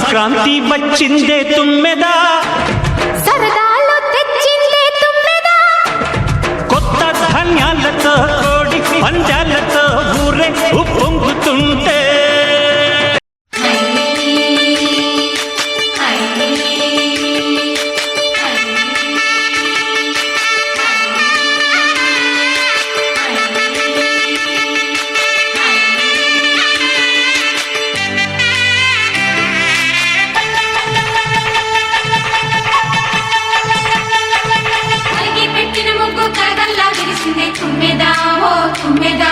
సంక్రాంతి వచ్చిందే తుమ్మెదా, సరదాలు తెచ్చిందే తుమ్మెదా, కొత్త ధాన్యాలతో కోడి పందాలతో ఊరే ఉప్పొంగుతుంటే తుమ్మెదా ఓ తుమ్మెదా,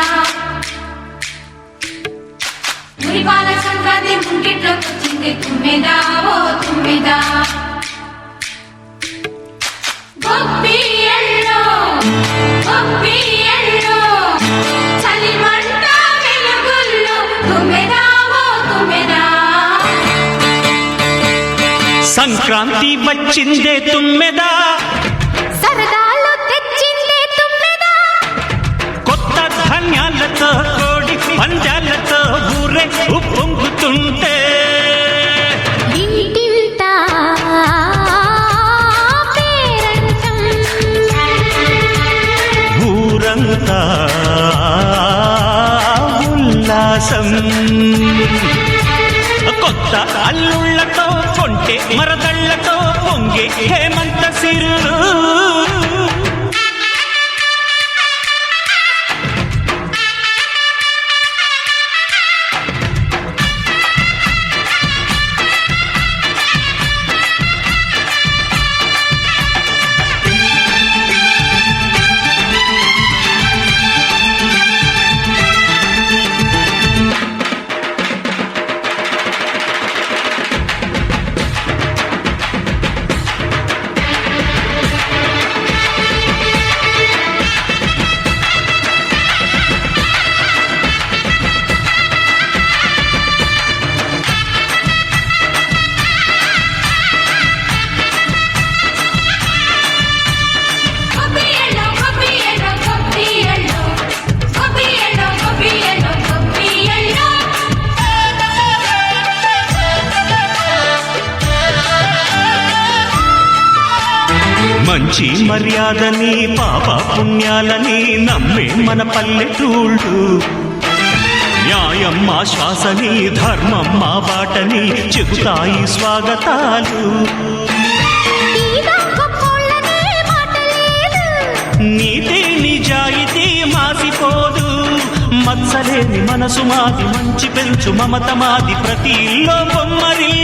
మురిపాల సంక్రాంతి ముంగిట్లోకి వచ్చింది తుమ్మెదా ఓ తుమ్మెదా, గొప్పియల్లో గొప్పియల్లో చలిమంట వెలుగుల్లో తుమ్మెదా ఓ తుమ్మెదా. సంక్రాంతి వచ్చిందే తుమ్మెదా, సరదాలు తెచ్చిందే తుమ్మెదా, కొత్త ధాన్యాలతో కోడి పందాలతో ఊరే ఉప్పొంగుతుంటే ఇంటింటా పేరంటం, ఊరంతా ఉల్లాసం, కొత్త అల్లుళ్లతో కొంటే మరదళ్లతో పొంగే హేమంత సిరులు. మంచి మర్యాదని పాప పుణ్యాలని నమ్మే మన పల్లెటూళ్ళు, న్యాయం మా శ్వాసని ధర్మం మా బాటని చెబుతాయి స్వాగతాలు. నీతి నిజాయితీ మాసిపోదు, మత్సలేని మనసు మాది, మంచి పెంచు మమత మాది, ప్రతి ఇల్లో బొమ్మరిల్లు.